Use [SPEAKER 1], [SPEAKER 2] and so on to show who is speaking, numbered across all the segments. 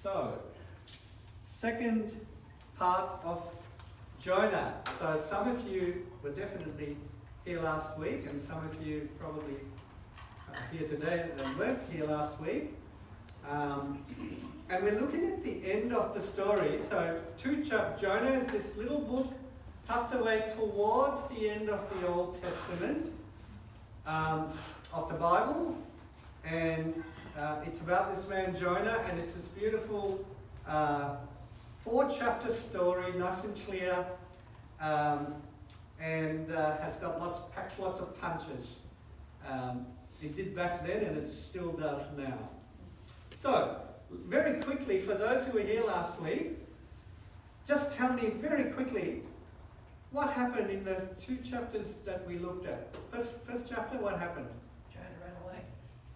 [SPEAKER 1] So, second part of Jonah. So some of you were definitely here last week, and some of you probably here today that weren't here last week. And we're looking at the end of the story. So Jonah is this little book tucked away towards the end of the Old Testament of the Bible. And it's about this man Jonah, and it's this beautiful 4-chapter story, nice and clear, and has got packs lots of punches. It did back then, and it still does now. So, very quickly, for those who were here last week, just tell me very quickly what happened in the 2 chapters that we looked at. First chapter, what happened?
[SPEAKER 2] Jonah ran away.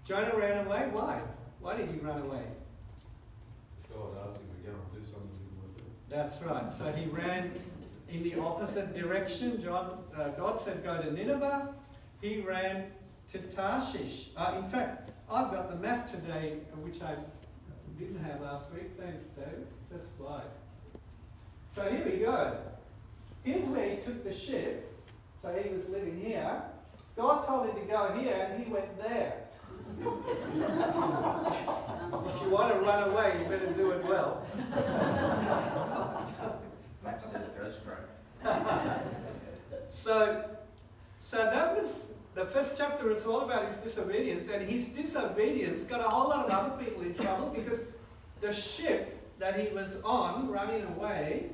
[SPEAKER 1] Jonah ran away? Why? Why did he run away?
[SPEAKER 3] God asked him to go and do something he didn't want to do.
[SPEAKER 1] That's right. So he ran in the opposite direction. God said go to Nineveh. He ran to Tarshish. In fact, I've got the map today, which I didn't have last week. Thanks, Dave. First slide. So here we go. Here's where he took the ship. So he was living here. God told him to go here, and he went there. If you want to run away, you better do it well.
[SPEAKER 2] Map says go straight.
[SPEAKER 1] So that was the first chapter. Is all about his disobedience, and his disobedience got a whole lot of other people in trouble because the ship that he was on, running away,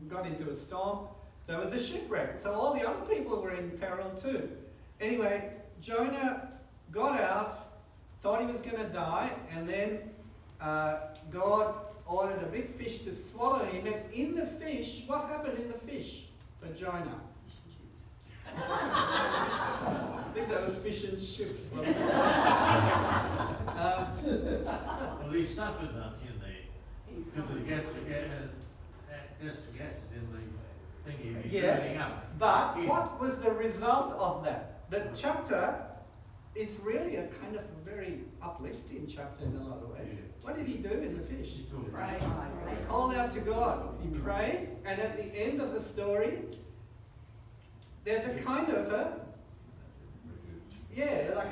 [SPEAKER 1] got into a storm. So it was a shipwreck. So all the other people were in peril too. Anyway, Jonah got out, thought he was going to die, and then God ordered a big fish to swallow him. And in the fish, what happened in the fish for Jonah? I think that was fish and chips.
[SPEAKER 4] Well, he suffered that in there. Because the gas in the thingy, he's burning up.
[SPEAKER 1] But what was the result of that? The chapter is really a kind of very uplifting chapter in a lot of ways.
[SPEAKER 4] Yeah.
[SPEAKER 1] What did he do in the fish?
[SPEAKER 4] He took
[SPEAKER 2] Pray.
[SPEAKER 1] He called out to God. He prayed, and at the end of the story, there's a kind of like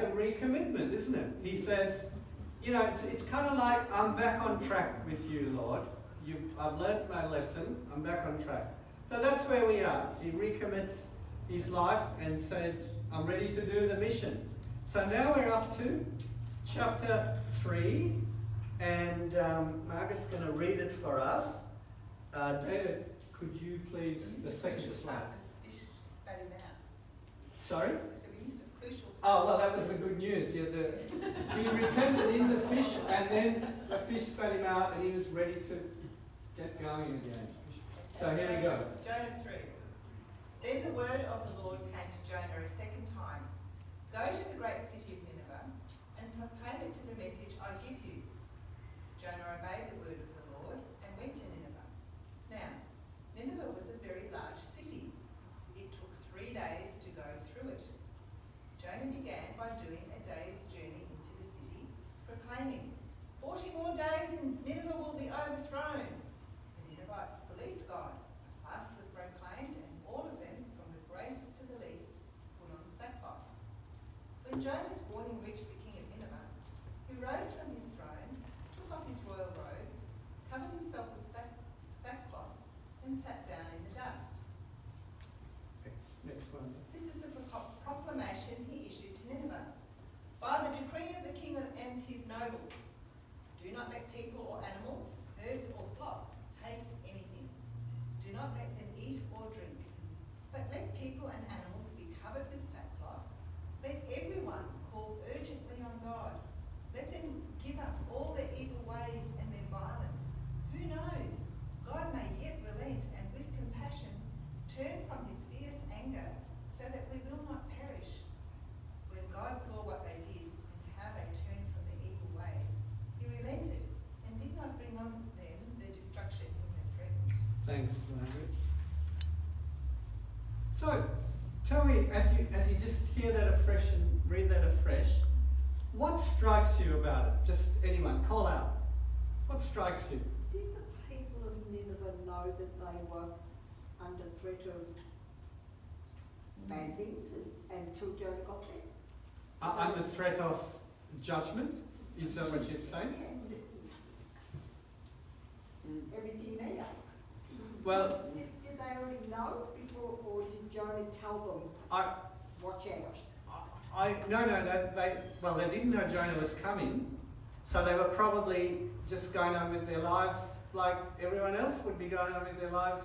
[SPEAKER 1] a recommitment, isn't it? He says, it's kind of like, I'm back on track with you, Lord. I've learnt my lesson. I'm back on track. So that's where we are. He recommits his life and says, I'm ready to do the mission. So now we're up to chapter 3, and Margaret's going to read it for us. David, could you please, the second slide.
[SPEAKER 5] The fish spat him out.
[SPEAKER 1] Sorry?
[SPEAKER 5] So we missed a crucial.
[SPEAKER 1] Oh, well, that was the good news. He repented in the fish, and then the fish spat him out, and he was ready to get going again. So here we go.
[SPEAKER 5] Jonah 3. Then the word of the Lord came to Jonah a second time. Go to the great city of Nineveh and proclaim it to the message I give you. Jonah obeyed the word of the Lord and went to Nineveh. Now, Nineveh was a very large city. It took 3 days to go through it. Jonah began by doing a day's journey into the city, proclaiming, 40 more days and Nineveh will be overthrown. The Ninevites believed God. A fast was proclaimed, and all of them, from the greatest to the least, put on sackcloth. When Jonah's warning reached the king of Nineveh, he rose from his throne, took off his royal robes, covered himself with sackcloth, and sat down in the dust.
[SPEAKER 1] Next one.
[SPEAKER 5] This is the proclamation he issued to Nineveh. By the decree of the king and his nobles, do not let people or animals, herds or flocks taste anything. Do not let them eat or drink. But let people and animals be covered with sackcloth. Let everyone call urgently on God. Let them give up all their evil ways and their violence. Who knows? God may yet relent and with compassion turn from his fierce anger so that we will not perish. When God saw what they did and how they turned from their evil ways, he relented and did not bring on them the destruction he had threatened.
[SPEAKER 1] Thanks, Margaret. So, tell me, as you just hear that afresh and read that afresh, what strikes you about it? Just anyone, call out. What strikes you?
[SPEAKER 6] Did the people of Nineveh know that they were under threat of bad things until Jonah got there?
[SPEAKER 1] Under threat of judgment? Is that what you're saying?
[SPEAKER 6] Yeah. Everything there.
[SPEAKER 1] Well,
[SPEAKER 6] Did they already know before, or did Jonah tell them, watch out?
[SPEAKER 1] No, they didn't know Jonah was coming, so they were probably just going on with their lives like everyone else would be going on with their lives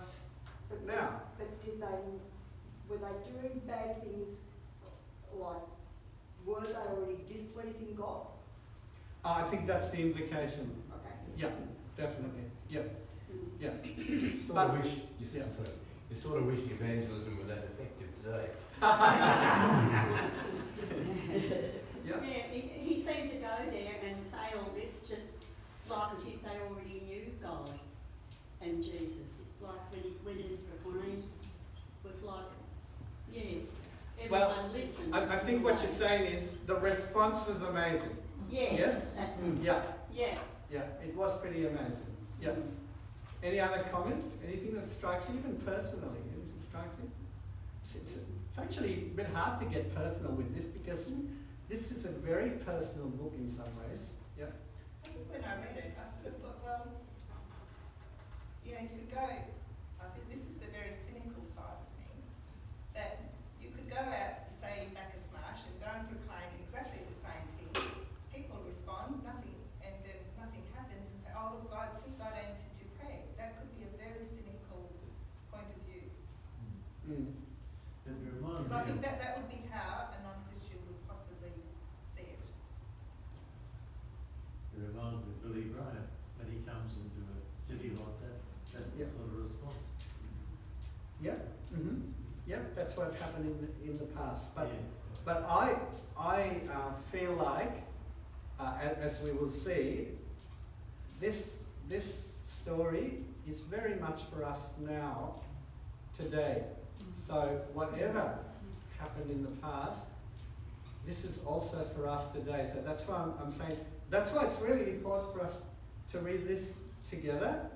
[SPEAKER 1] now.
[SPEAKER 6] But were they doing bad things, like, were they already displeasing God?
[SPEAKER 1] I think that's the implication.
[SPEAKER 6] Okay.
[SPEAKER 1] Yeah, definitely. Yeah, yeah.
[SPEAKER 7] Sort of wish, you sort of wish evangelism were that effective today.
[SPEAKER 1] Yeah.
[SPEAKER 8] He seemed to go there and say all this just like as if they already knew God and Jesus. Like when he went into the plane, it was like, everyone listened.
[SPEAKER 1] I think what you're saying is the response was amazing.
[SPEAKER 8] Yes, that's it.
[SPEAKER 1] Yeah.
[SPEAKER 8] Yeah.
[SPEAKER 1] Yeah, it was pretty amazing. Yeah. Any other comments? Anything that strikes you, even personally? Anything strikes you? It's actually a bit hard to get personal with this because this is a very personal book in some ways. Yeah.
[SPEAKER 5] I think when I read it, I sort of thought, well, you could go, I think this is the very cynical side of me, that you could go out, say, back a smash and go and proclaim exactly the same thing. People respond, nothing, and then nothing happens, and say, oh, look, God answered your prayer. That could be a very cynical point of view.
[SPEAKER 1] Mm.
[SPEAKER 4] It reminds
[SPEAKER 5] Because I
[SPEAKER 4] me
[SPEAKER 5] think
[SPEAKER 4] of,
[SPEAKER 5] that would be how a non-Christian would possibly see it.
[SPEAKER 4] it reminds me of Billy Graham when he comes into a city like that. That's the sort of response.
[SPEAKER 1] Yeah. Mm-hmm. Yeah, that's what happened in the past. But
[SPEAKER 4] Yeah.
[SPEAKER 1] but I feel like, as we will see, this story is very much for us now, today. So whatever happened in the past, this is also for us today. So that's why I'm saying, that's why it's really important for us to read this together,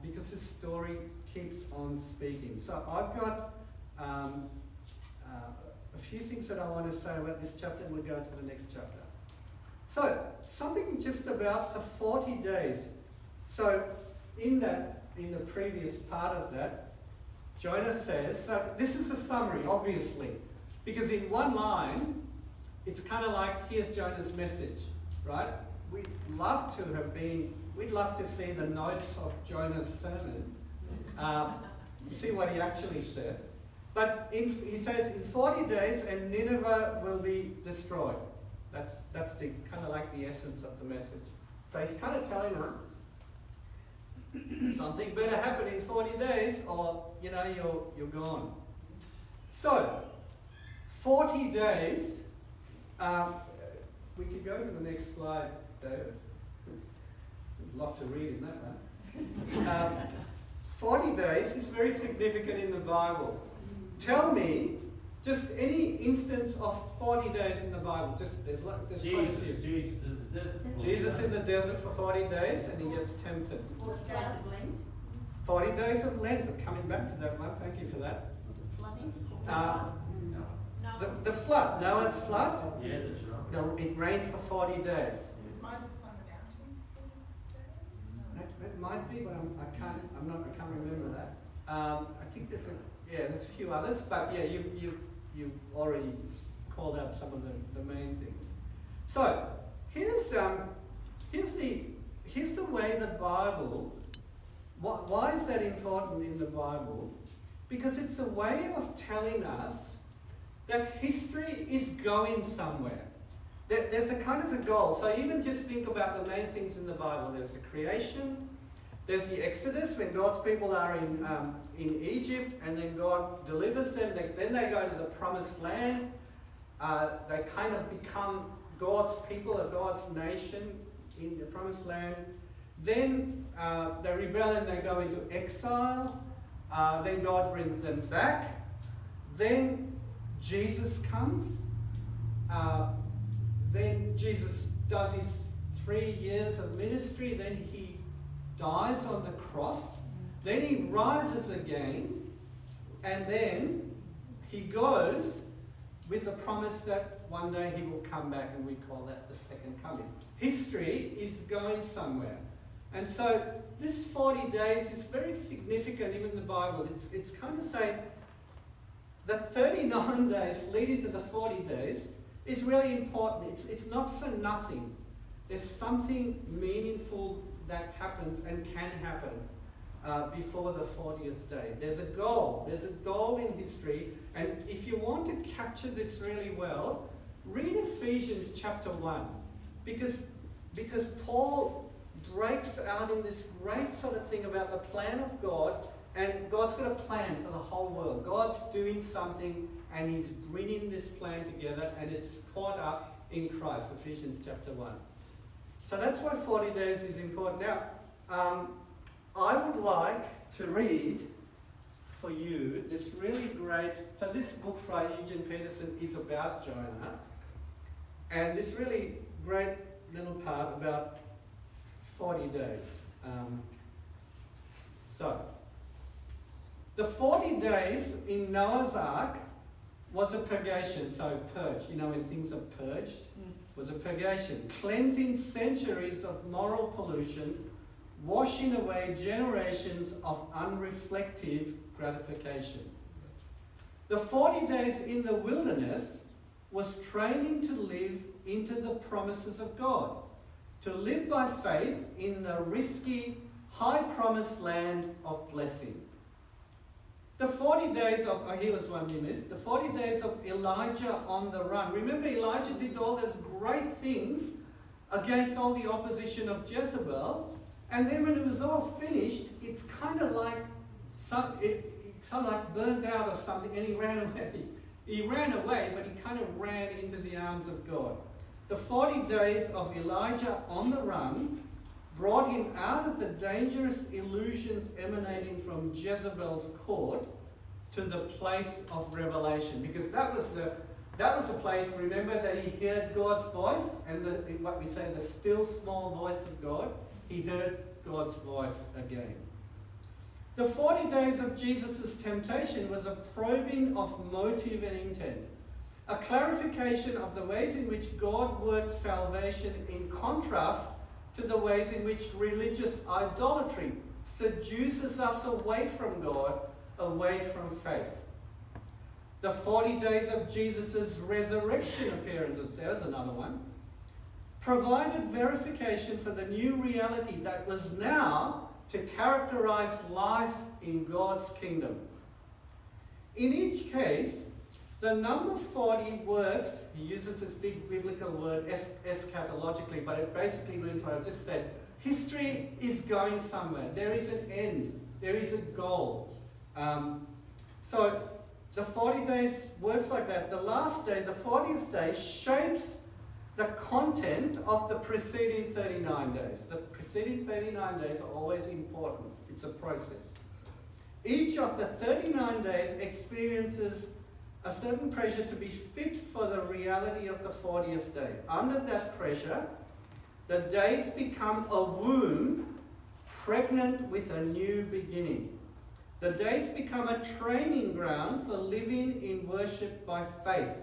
[SPEAKER 1] because this story keeps on speaking. So I've got a few things that I want to say about this chapter, and we'll go to the next chapter. So, something just about the 40 days. So, in the previous part of that, Jonah says, so this is a summary, obviously, because in one line, it's kind of like, here's Jonah's message, right? We'd love to see the notes of Jonah's sermon, see what he actually said. But he says, in 40 days, and Nineveh will be destroyed. That's the kind of like the essence of the message. So he's kind of telling them, something better happen in 40 days, or you're gone. So, 40 days. We could go to the next slide, David. There's a lot to read in that one. 40 days is very significant in the Bible. Tell me just any instance of 40 days in the Bible. There's quite a few.
[SPEAKER 4] Jesus in the desert.
[SPEAKER 1] Jesus in the desert for 40 days and he gets tempted.
[SPEAKER 8] 40 days of Lent.
[SPEAKER 1] 40 days of Lent. We're coming back to that one. Thank you for that.
[SPEAKER 8] Was it flooding?
[SPEAKER 1] The flood. Noah's flood.
[SPEAKER 4] Yeah, that's right.
[SPEAKER 1] No, it rained for 40 days.
[SPEAKER 5] Is Moses on the mountain 40 days?
[SPEAKER 1] That might be, but I can't remember that. I think there's a few others, but yeah, you've already called out some of the main things. So here's the way the Bible. Why is that important in the Bible? Because it's a way of telling us that history is going somewhere. There's a kind of a goal. So even just think about the main things in the Bible. There's the creation. There's the Exodus, when God's people are in Egypt, and then God delivers them. Then they go to the Promised Land. They kind of become God's people, or God's nation in the Promised Land. Then they rebel and they go into exile. Then God brings them back. Then Jesus comes. Then Jesus does his 3 years of ministry, then he dies on the cross, then he rises again, and then he goes with the promise that one day he will come back, and we call that the second coming. History is going somewhere. And so this 40 days is very significant even in the Bible. It's kind of saying that 39 days leading to the 40 days is really important. It's not for nothing. There's something meaningful that happens and can happen before the 40th day. There's a goal. There's a goal in history. And if you want to capture this really well, read Ephesians chapter 1. Because Paul breaks out in this great sort of thing about the plan of God, and God's got a plan for the whole world. God's doing something, and he's bringing this plan together, and it's caught up in Christ, Ephesians chapter 1. So that's why 40 days is important. Now, I would like to read for you this really great, so this book by Eugene Peterson is about Jonah, and this really great little part about 40 days. So, the 40 days in Noah's Ark was a purgation, so purge, you know when things are purged, was a purgation, cleansing centuries of moral pollution, washing away generations of unreflective gratification. The 40 days in the wilderness was training to live into the promises of God, to live by faith in the risky, high promised land of blessing. The 40 days of, here was one you missed, the 40 days of Elijah on the run. Remember, Elijah did all those great things against all the opposition of Jezebel, and then when it was all finished, it's kind of like, it burnt out or something, and he ran away. He ran away, but he kind of ran into the arms of God. The 40 days of Elijah on the run brought him out of the dangerous illusions emanating from Jezebel's court to the place of revelation. Because that was the place, remember, that he heard God's voice, and what we say, the still small voice of God. He heard God's voice again. The 40 days of Jesus' temptation was a probing of motive and intent, a clarification of the ways in which God works salvation in contrast to the ways in which religious idolatry seduces us away from God, away from faith. The 40 days of Jesus' resurrection appearances, there's another one, provided verification for the new reality that was now to characterize life in God's kingdom. In each case, the number 40 works, he uses this big biblical word eschatologically, but it basically means what I just said. History is going somewhere. There is an end. There is a goal. So the 40 days works like that. The last day, the 40th day, shapes the content of the preceding 39 days. The preceding 39 days are always important. It's a process. Each of the 39 days experiences a certain pressure to be fit for the reality of the 40th day. Under that pressure, the days become a womb pregnant with a new beginning. The days become a training ground for living in worship by faith.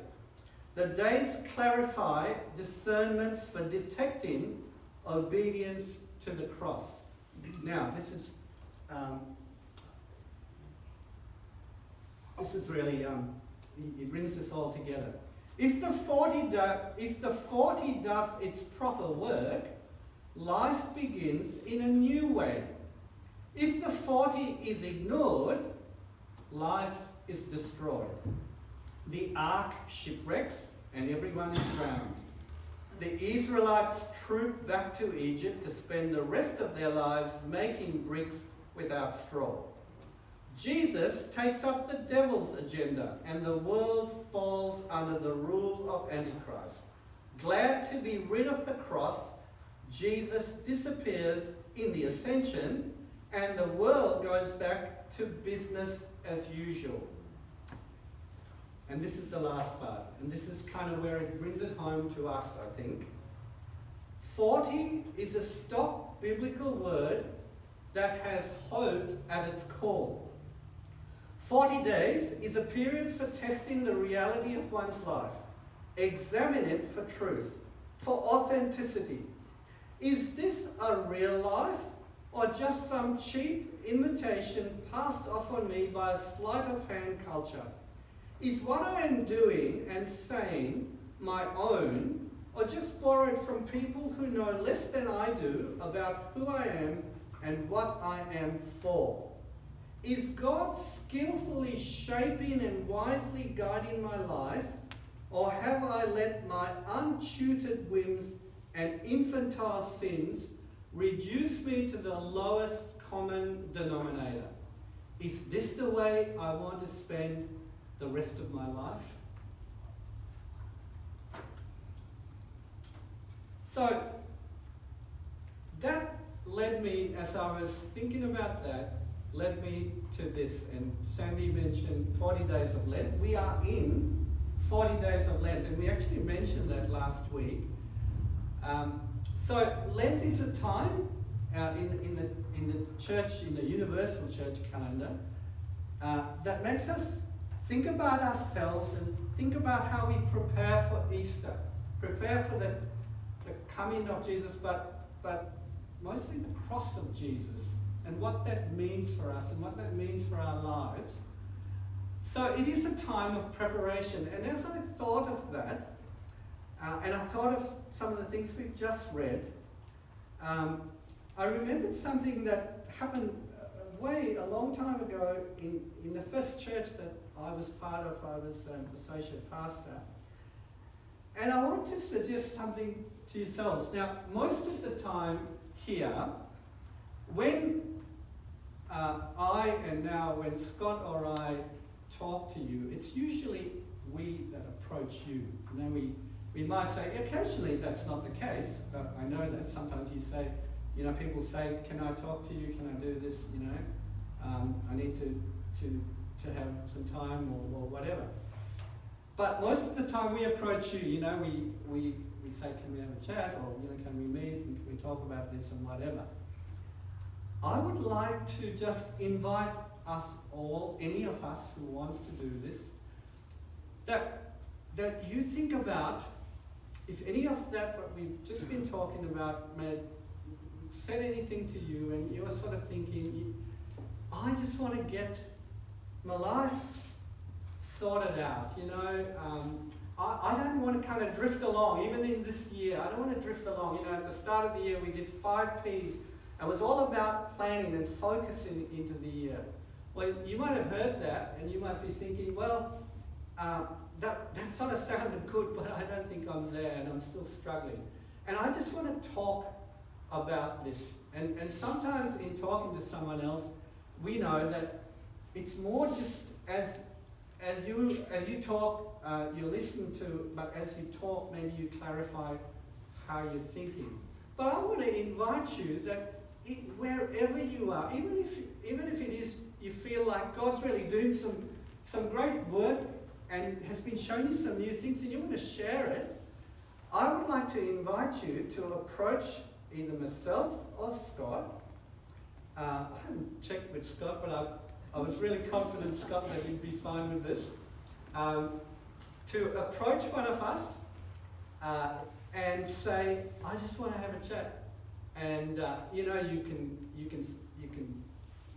[SPEAKER 1] The days clarify discernments for detecting obedience to the cross. Now, this is really, it brings this all together. If the 40 does its proper work, life begins in a new way. If the 40 is ignored, life is destroyed. The ark shipwrecks and everyone is drowned. The Israelites troop back to Egypt to spend the rest of their lives making bricks without straw. Jesus takes up the devil's agenda and the world falls under the rule of Antichrist. Glad to be rid of the cross, Jesus disappears in the ascension and the world goes back to business as usual. And this is the last part, and this is kind of where it brings it home to us, I think. 40 is a stock biblical word that has hope at its core. 40 days is a period for testing the reality of one's life. Examine it for truth, for authenticity. Is this a real life or just some cheap imitation passed off on me by a sleight of hand culture? Is what I am doing and saying my own, or just borrowed from people who know less than I do about who I am and what I am for? Is God skillfully shaping and wisely guiding my life, or have I let my untutored whims and infantile sins reduce me to the lowest common denominator? Is this the way I want to spend the rest of my life? So that led me, as I was thinking about that, led me to this. And Sandy mentioned 40 Days of Lent. We are in 40 Days of Lent, and we actually mentioned that last week. So Lent is a time in the church, in the universal church calendar, that makes us think about ourselves and think about how we prepare for Easter, prepare for the coming of Jesus, but mostly the cross of Jesus and what that means for us and what that means for our lives. So it is a time of preparation. And as I thought of that, and I thought of some of the things we've just read, I remembered something that happened a long time ago in the first church that I was part of. I was an associate pastor. And I want to suggest something to yourselves. Now, most of the time here, when when Scott or I talk to you, it's usually we that approach you. You know, we might say, occasionally that's not the case, but I know that sometimes you say, you know, people say, can I talk to you? Can I do this? You know, I need to have some time or whatever. But most of the time we approach you, you know, we say, can we have a chat? Or, you know, can we meet? And can we talk about this and whatever? I would like to just invite us all, any of us who wants to do this, that you think about if any of that what we've just been talking about may said anything to you and you're sort of thinking, I just want to get my life sorted out, you know. I don't want to kind of drift along, even in this year. I don't want to drift along. You know, at the start of the year, we did 5 Ps. It was all about planning and focusing into the year. Well, you might have heard that, and you might be thinking, well, that sort of sounded good, but I don't think I'm there, and I'm still struggling. And I just want to talk about this. And sometimes in talking to someone else, we know that it's more just as you talk, you listen to, but as you talk, maybe you clarify how you're thinking. But I want to invite you that wherever you are, even if it is you feel like God's really doing some great work and has been showing you some new things and you want to share it, I would like to invite you to approach either myself or Scott. I haven't checked with Scott, but I was really confident, Scott, that he'd be fine with this. To approach one of us and say, I just want to have a chat. And you know, you can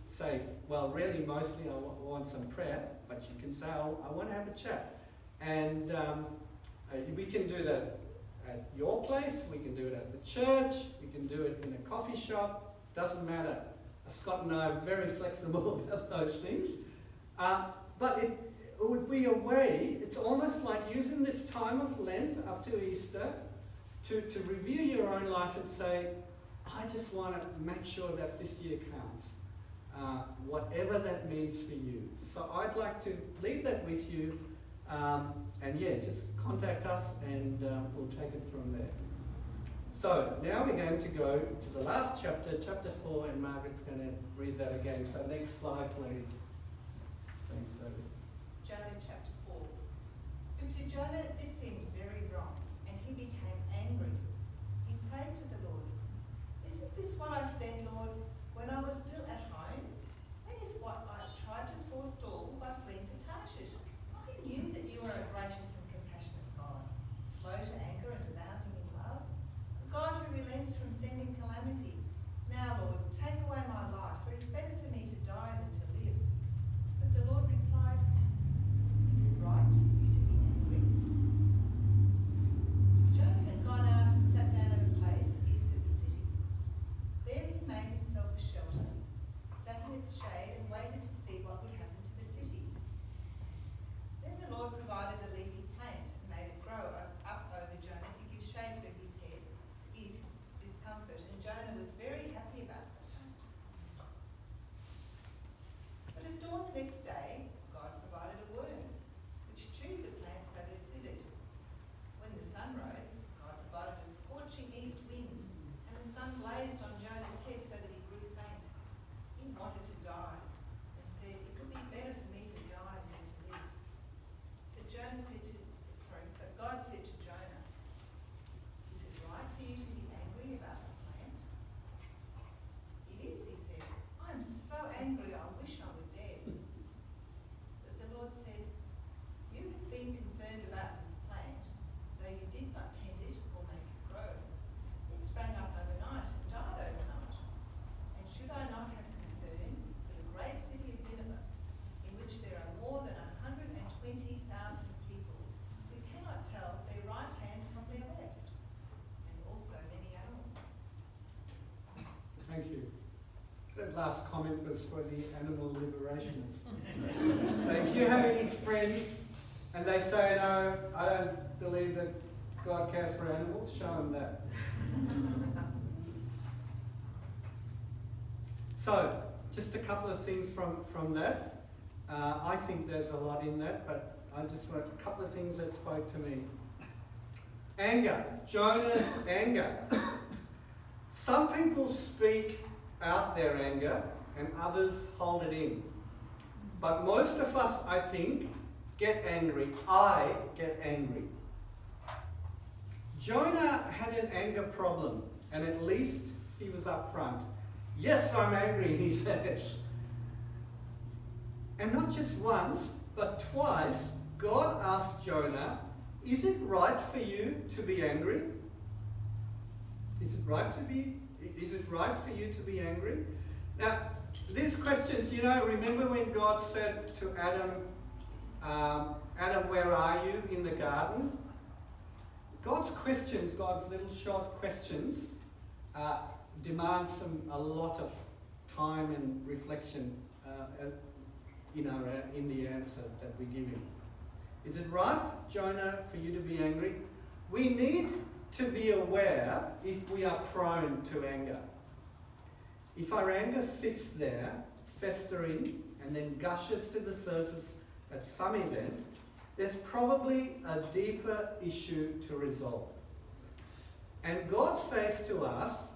[SPEAKER 1] say, well, really, mostly I want some prayer, but you can say, I want to have a chat. And we can do that at your place, we can do it at the church, we can do it in a coffee shop, doesn't matter. Scott and I are very flexible about those things. But it would be a way, it's almost like using this time of Lent up to Easter to review your own life and say, I just want to make sure that this year counts, whatever that means for you. So I'd like to leave that with you, and yeah, just contact us and we'll take it from there. So now we're going to go to the last chapter, chapter 4, and Margaret's going to read that again. So next slide, please. Thanks, David.
[SPEAKER 5] Jonah chapter 4. But to Jonah this seemed very wrong, and he became angry. He prayed to the
[SPEAKER 1] that last comment was for the animal liberationists. So if you have any friends and they say, no, I don't believe that God cares for animals, show them that. So, just a couple of things from that. I think there's a lot in that, but I just want a couple of things that spoke to me. Anger. Jonah's anger. Some people speak out their anger and others hold it in. But most of us, I think, get angry. I get angry. Jonah had an anger problem, and at least he was upfront. Yes, I'm angry, he said. And not just once, but twice, God asked Jonah, is it right for you to be angry? Is it right for you to be angry? Now, these questions, remember when God said to Adam, Adam, where are you in the garden? God's questions, God's little short questions, demand a lot of time and reflection in the answer that we give him. Is it right, Jonah, for you to be angry? We need to be aware if we are prone to anger. If our anger sits there, festering, and then gushes to the surface at some event, there's probably a deeper issue to resolve. And God says to us,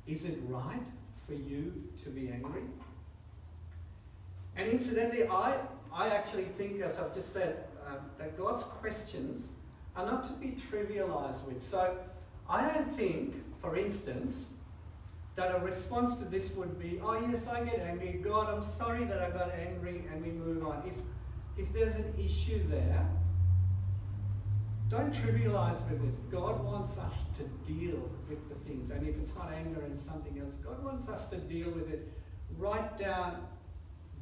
[SPEAKER 1] is it right for you to be angry? And incidentally, I actually think, as I've just said, that God's questions are not to be trivialized with. So I don't think, for instance, that a response to this would be, oh yes, I get angry. God, I'm sorry that I got angry, and we move on. If there's an issue there, don't trivialize with it. God wants us to deal with the things. And if it's not anger and something else, God wants us to deal with it right down,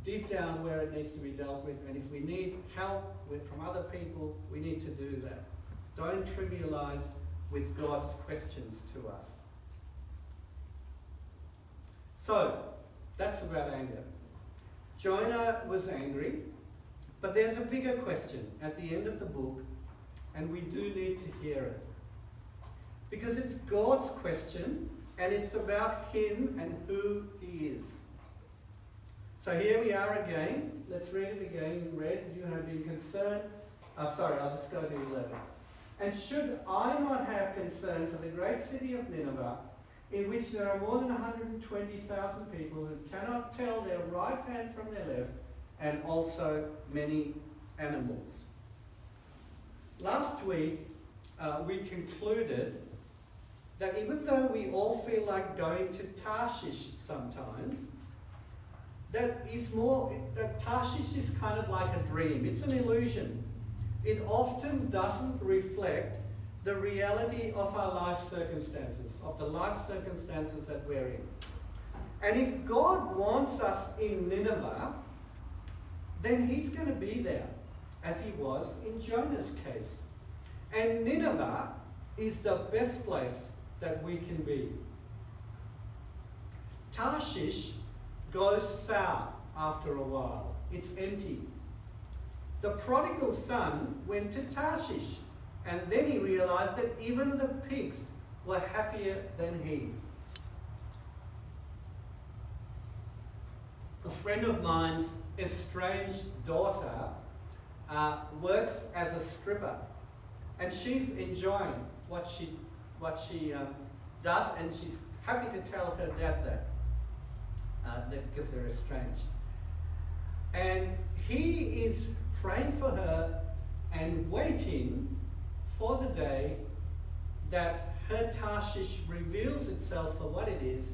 [SPEAKER 1] deep down where it needs to be dealt with. And if we need help from other people, we need to do that. Don't trivialize with God's questions to us. So, that's about anger. Jonah was angry, but there's a bigger question at the end of the book, and we do need to hear it. Because it's God's question, and it's about him and who he is. So here we are again. Let's read it again in red. You have been concerned. I'll just go to 11. And should I not have concern for the great city of Nineveh, in which there are more than 120,000 people who cannot tell their right hand from their left, and also many animals? Last week, we concluded that even though we all feel like going to Tarshish sometimes, that Tarshish is kind of like a dream. It's an illusion. It often doesn't reflect the reality of our life circumstances, of the life circumstances that we're in. And if God wants us in Nineveh, then he's going to be there, as he was in Jonah's case. And Nineveh is the best place that we can be. Tarshish goes sour after a while. It's empty. The prodigal son went to Tarshish, and then he realized that even the pigs were happier than he. A friend of mine's estranged daughter works as a stripper, and she's enjoying what she does, and she's happy to tell her dad that because they're estranged. And he is praying for her and waiting for the day that her Tarshish reveals itself for what it is,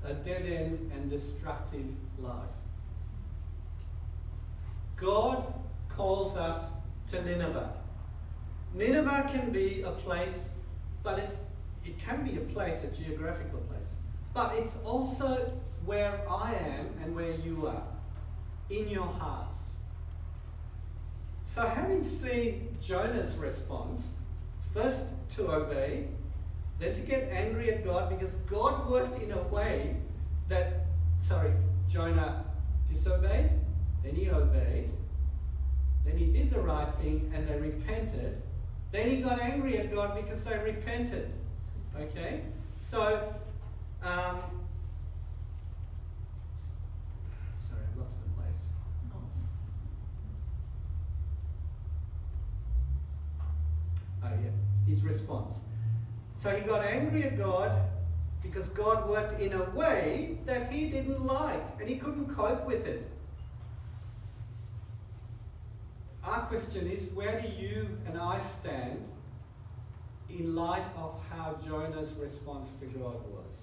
[SPEAKER 1] a dead-end and destructive life. God calls us to Nineveh. Nineveh can be a place, but it can be a place, a geographical place. But it's also where I am and where you are, in your hearts. So having seen Jonah's response, first to obey, then to get angry at God, because God worked in a way that Jonah disobeyed, then he obeyed, then he did the right thing and they repented. Then he got angry at God because they repented. Okay? So, sorry, I've lost my place. Oh yeah, his response. So he got angry at God because God worked in a way that he didn't like and he couldn't cope with it. Our question is, where do you and I stand in light of how Jonah's response to God was?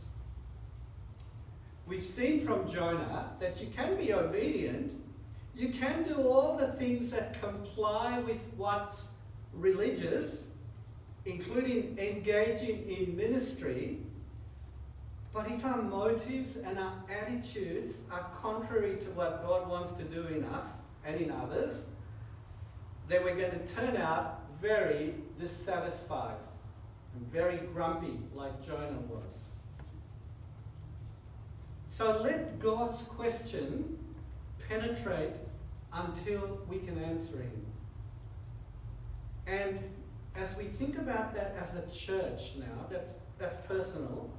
[SPEAKER 1] We've seen from Jonah that you can be obedient, you can do all the things that comply with what's religious, including engaging in ministry, but if our motives and our attitudes are contrary to what God wants to do in us and in others, then we're going to turn out very dissatisfied and very grumpy like Jonah was. So let God's question penetrate until we can answer him. And as we think about that as a church now, that's personal,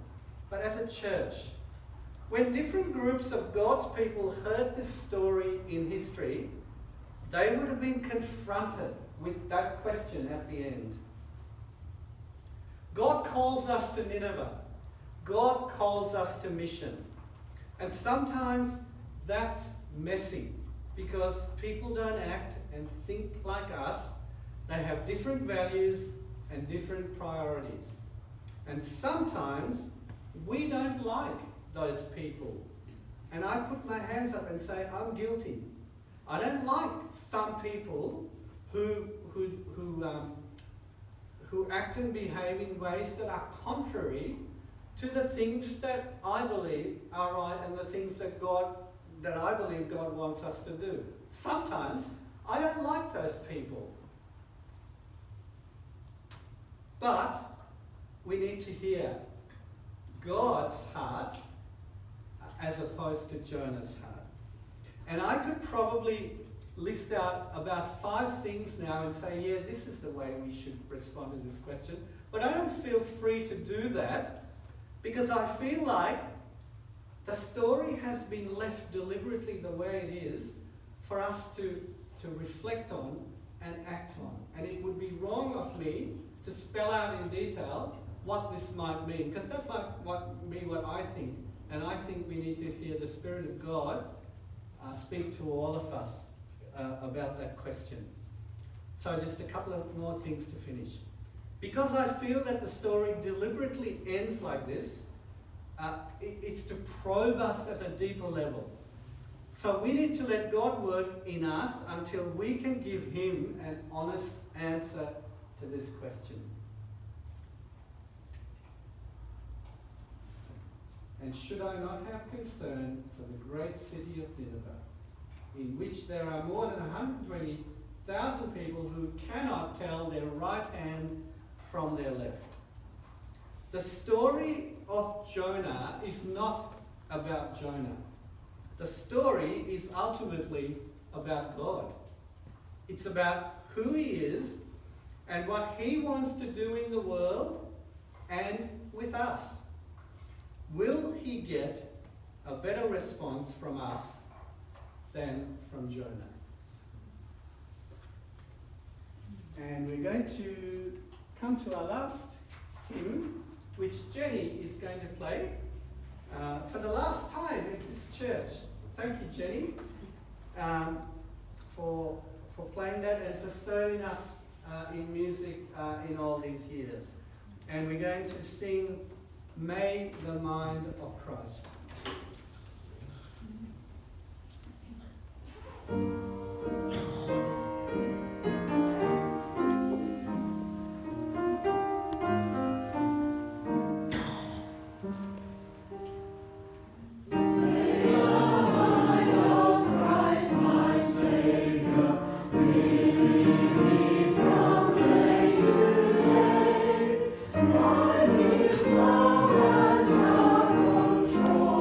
[SPEAKER 1] but as a church, when different groups of God's people heard this story in history, they would have been confronted with that question at the end. God calls us to Nineveh. God calls us to mission. And sometimes that's messy because people don't act and think like us. They have different values and different priorities. And sometimes we don't like those people. And I put my hands up and say, I'm guilty. I don't like some people who act and behave in ways that are contrary to the things that I believe are right and the things that I believe God wants us to do. Sometimes I don't like those people. But we need to hear God's heart as opposed to Jonah's heart. And I could probably list out about 5 things now and say, yeah, this is the way we should respond to this question. But I don't feel free to do that because I feel like the story has been left deliberately the way it is for us to reflect on and act on. And it would be wrong of me to spell out in detail what this might mean, because that might be what I think. And I think we need to hear the Spirit of God speak to all of us about that question. So just a couple of more things to finish. Because I feel that the story deliberately ends like this, it's to probe us at a deeper level. So we need to let God work in us until we can give him an honest answer to this question. And should I not have concern for the great city of Nineveh, in which there are more than 120,000 people who cannot tell their right hand from their left? The story of Jonah is not about Jonah. The story is ultimately about God. It's about who he is and what he wants to do in the world and with us. Will he get a better response from us than from Jonah? And we're going to come to our last hymn, which Jenny is going to play for the last time in this church. Thank you, Jenny, for playing that and for serving us in music in all these years. And we're going to sing May the Mind of Christ.
[SPEAKER 9] Control.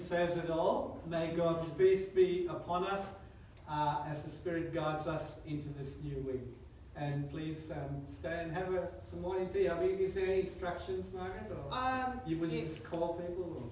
[SPEAKER 1] says it all. May God's peace be upon us as the Spirit guides us into this new week. And please stay and have some morning tea. Is there any instructions, Margaret? Or would you
[SPEAKER 5] Yeah.
[SPEAKER 1] just call people? Or?